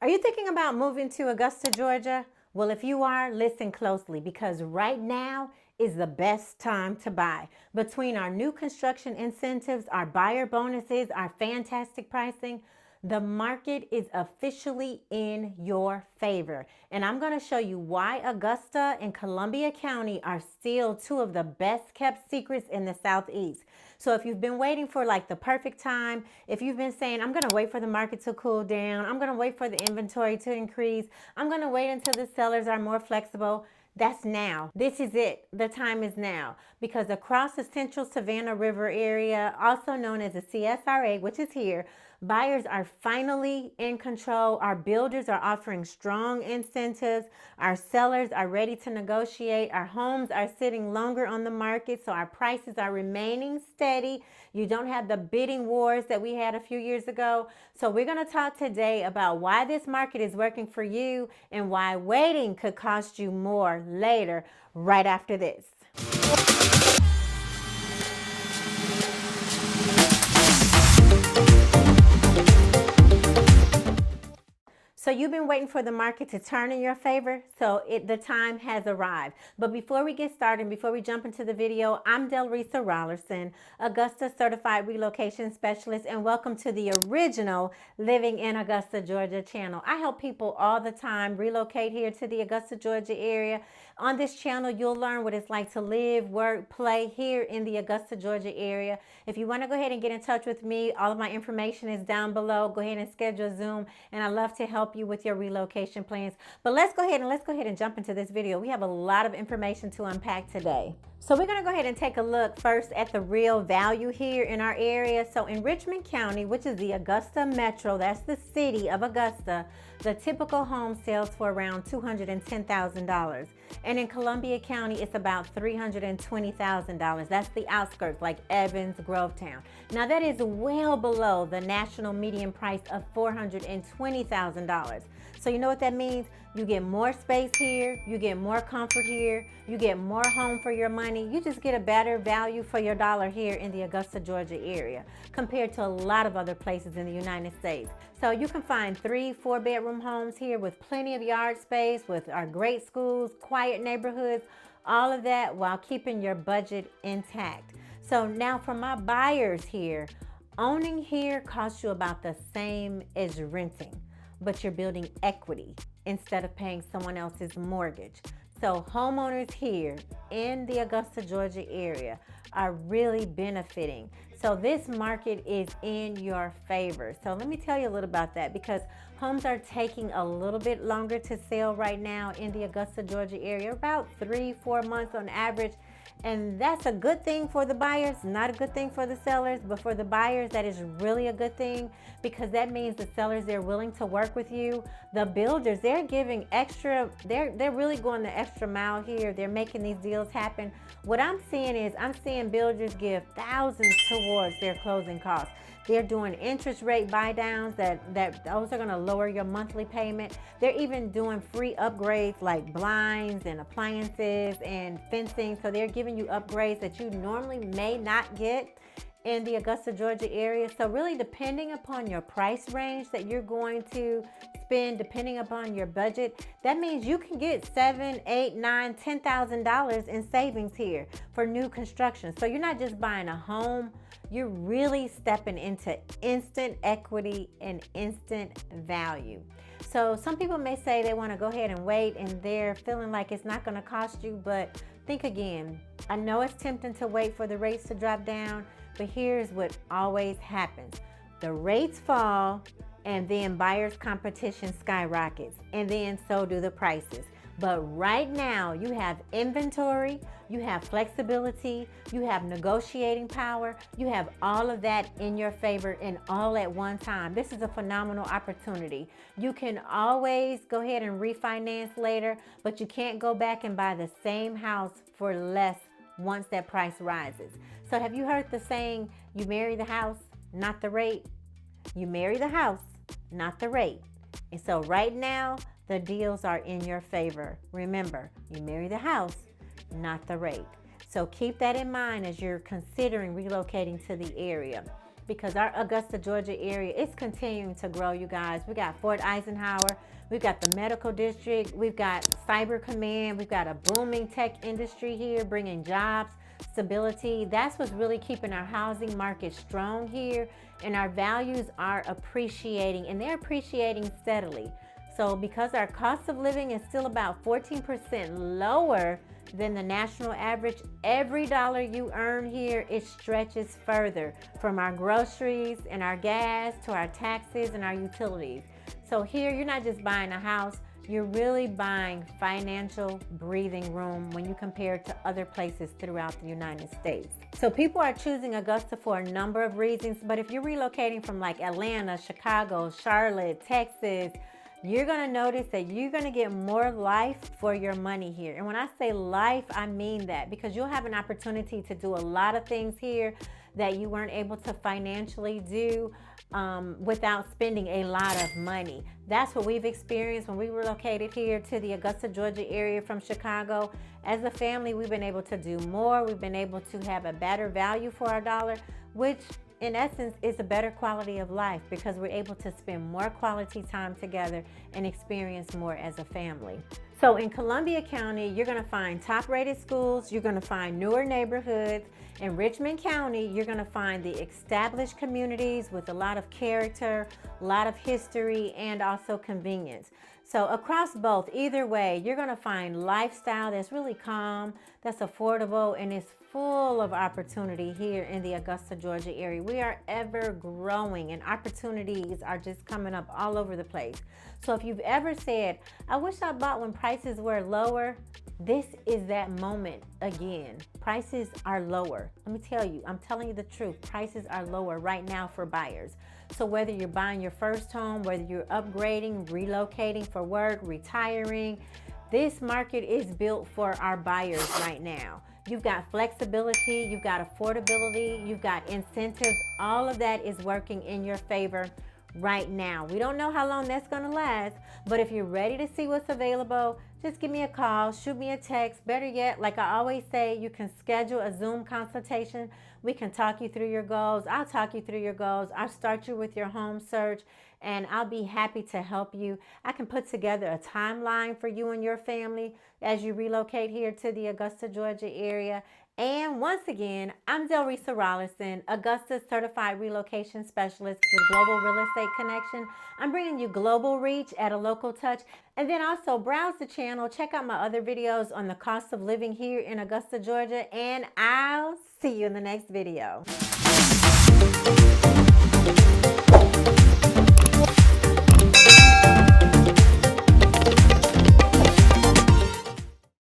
Are you thinking about moving to Augusta, Georgia? Well, if you are, listen closely because right now is the best time to buy. Between our new construction incentives, our buyer bonuses, our fantastic pricing, the market is officially in your favor. And I'm going to show you why Augusta and Columbia County are still two of the best kept secrets in the Southeast. So if you've been waiting for like the perfect time, if you've been saying, I'm going to wait for the market to cool down, I'm going to wait for the inventory to increase, I'm going to wait until the sellers are more flexible, that's now. This is it. The time is now. Because across the central Savannah River area, also known as the CSRA, which is here, buyers are finally in control. Our builders are offering strong incentives. Our sellers are ready to negotiate. Our homes are sitting longer on the market, so our prices are remaining steady. You don't have the bidding wars that we had a few years ago. So we're going to talk today about why this market is working for you and why waiting could cost you more later, right after this. So you've been waiting for the market to turn in your favor, so the time has arrived. But before we get started, before we jump into the video, I'm Delresa Rollerson, Augusta Certified Relocation Specialist, and welcome to the original Living in Augusta, Georgia channel. I help people all the time relocate here to the Augusta, Georgia area. On this channel, you'll learn what it's like to live, work, play here in the Augusta, Georgia area. If you want to go ahead and get in touch with me, all of my information is down below. Go ahead and schedule a Zoom, and I love to help you with your relocation plans. But let's go ahead and jump into this video. We have a lot of information to unpack today. So we're going to go ahead and take a look first at the real value here in our area. So in Richmond County, which is the Augusta Metro, that's the city of Augusta, the typical home sells for around $210,000. And in Columbia County, it's about $320,000. That's the outskirts like Evans, Grovetown. Now that is well below the national median price of $420,000. So you know what that means? You get more space here, you get more comfort here, you get more home for your money. You just get a better value for your dollar here in the Augusta, Georgia area compared to a lot of other places in the United States. So you can find 3-4 bedroom homes here with plenty of yard space, with our great schools, quiet neighborhoods, all of that while keeping your budget intact. So now for my buyers here, owning here costs you about the same as renting, but you're building equity instead of paying someone else's mortgage. So homeowners here in the Augusta, Georgia area are really benefiting. So this market is in your favor. So let me tell you a little about that, because homes are taking a little bit longer to sell right now in the Augusta, Georgia area, about 3-4 months on average. And that's a good thing for the buyers, not a good thing for the sellers, but for the buyers, that is really a good thing, because that means the sellers, they're willing to work with you. The builders, they're giving extra, they're really going the extra mile here. They're making these deals happen. What I'm seeing builders give thousands towards their closing costs. They're doing interest rate buy downs that those are going to lower your monthly payment. They're even doing free upgrades like blinds and appliances and fencing. So they're giving you upgrades that you normally may not get in the Augusta, Georgia area. So really, depending upon your price range that you're going to spend, depending upon your budget, that means you can get $7,000, $8,000, $9,000, $10,000 in savings here for new construction. So you're not just buying a home, you're really stepping into instant equity and instant value. So some people may say they want to go ahead and wait, and they're feeling like it's not going to cost you, but think again. I know it's tempting to wait for the rates to drop down, but here's what always happens. The rates fall, and then buyers' competition skyrockets, and then so do the prices. But right now, you have inventory, you have flexibility, you have negotiating power, you have all of that in your favor and all at one time. This is a phenomenal opportunity. You can always go ahead and refinance later, but you can't go back and buy the same house for less once that price rises. So have you heard the saying, you marry the house, not the rate? You marry the house, not the rate. And so right now, the deals are in your favor. Remember, you marry the house, not the rate. So keep that in mind as you're considering relocating to the area. because our Augusta, Georgia area is continuing to grow, you guys. We got Fort Eisenhower, we've got the medical district, we've got cyber command, we've got a booming tech industry here bringing jobs, stability. That's what's really keeping our housing market strong here, and our values are appreciating, and they're appreciating steadily. So because our cost of living is still about 14% lower than the national average, every dollar you earn here, it stretches further, from our groceries and our gas to our taxes and our utilities. So here you're not just buying a house, you're really buying financial breathing room when you compare it to other places throughout the United States. So people are choosing Augusta for a number of reasons, but if you're relocating from like Atlanta, Chicago, Charlotte, Texas, you're going to notice that you're going to get more life for your money here. And when I say life, I mean that, because you'll have an opportunity to do a lot of things here that you weren't able to financially do without spending a lot of money. That's what we've experienced when we relocated here to the Augusta, Georgia area from Chicago. As a family, we've been able to do more. We've been able to have a better value for our dollar, which in essence is a better quality of life, because we're able to spend more quality time together and experience more as a family. So in Columbia County, you're going to find top-rated schools, you're going to find newer neighborhoods. In Richmond County, you're going to find the established communities with a lot of character, a lot of history, and also convenience. So across both, either way, you're going to find lifestyle that's really calm, that's affordable, and is full of opportunity here in the Augusta, Georgia area. We are ever growing, and opportunities are just coming up all over the place. So if you've ever said, I wish I bought when prices were lower, this is that moment again. Prices are lower. Let me tell you, I'm telling you the truth. Prices are lower right now for buyers. So whether you're buying your first home, whether you're upgrading, relocating for work, retiring, this market is built for our buyers right now. You've got flexibility, you've got affordability, you've got incentives. All of that is working in your favor right now. We don't know how long that's going to last, but if you're ready to see what's available, just give me a call, shoot me a text. Better yet, like I always say, you can schedule a Zoom consultation. We can talk you through your goals. I'll talk you through your goals. I'll start you with your home search, and I'll be happy to help you. I can put together a timeline for you and your family as you relocate here to the Augusta, Georgia area. And once again, I'm Delresa Rollerson, Augusta Certified Relocation Specialist with Global Real Estate Connection. I'm bringing you global reach at a local touch. And then also browse the channel, check out my other videos on the cost of living here in Augusta, Georgia, and I'll see you in the next video.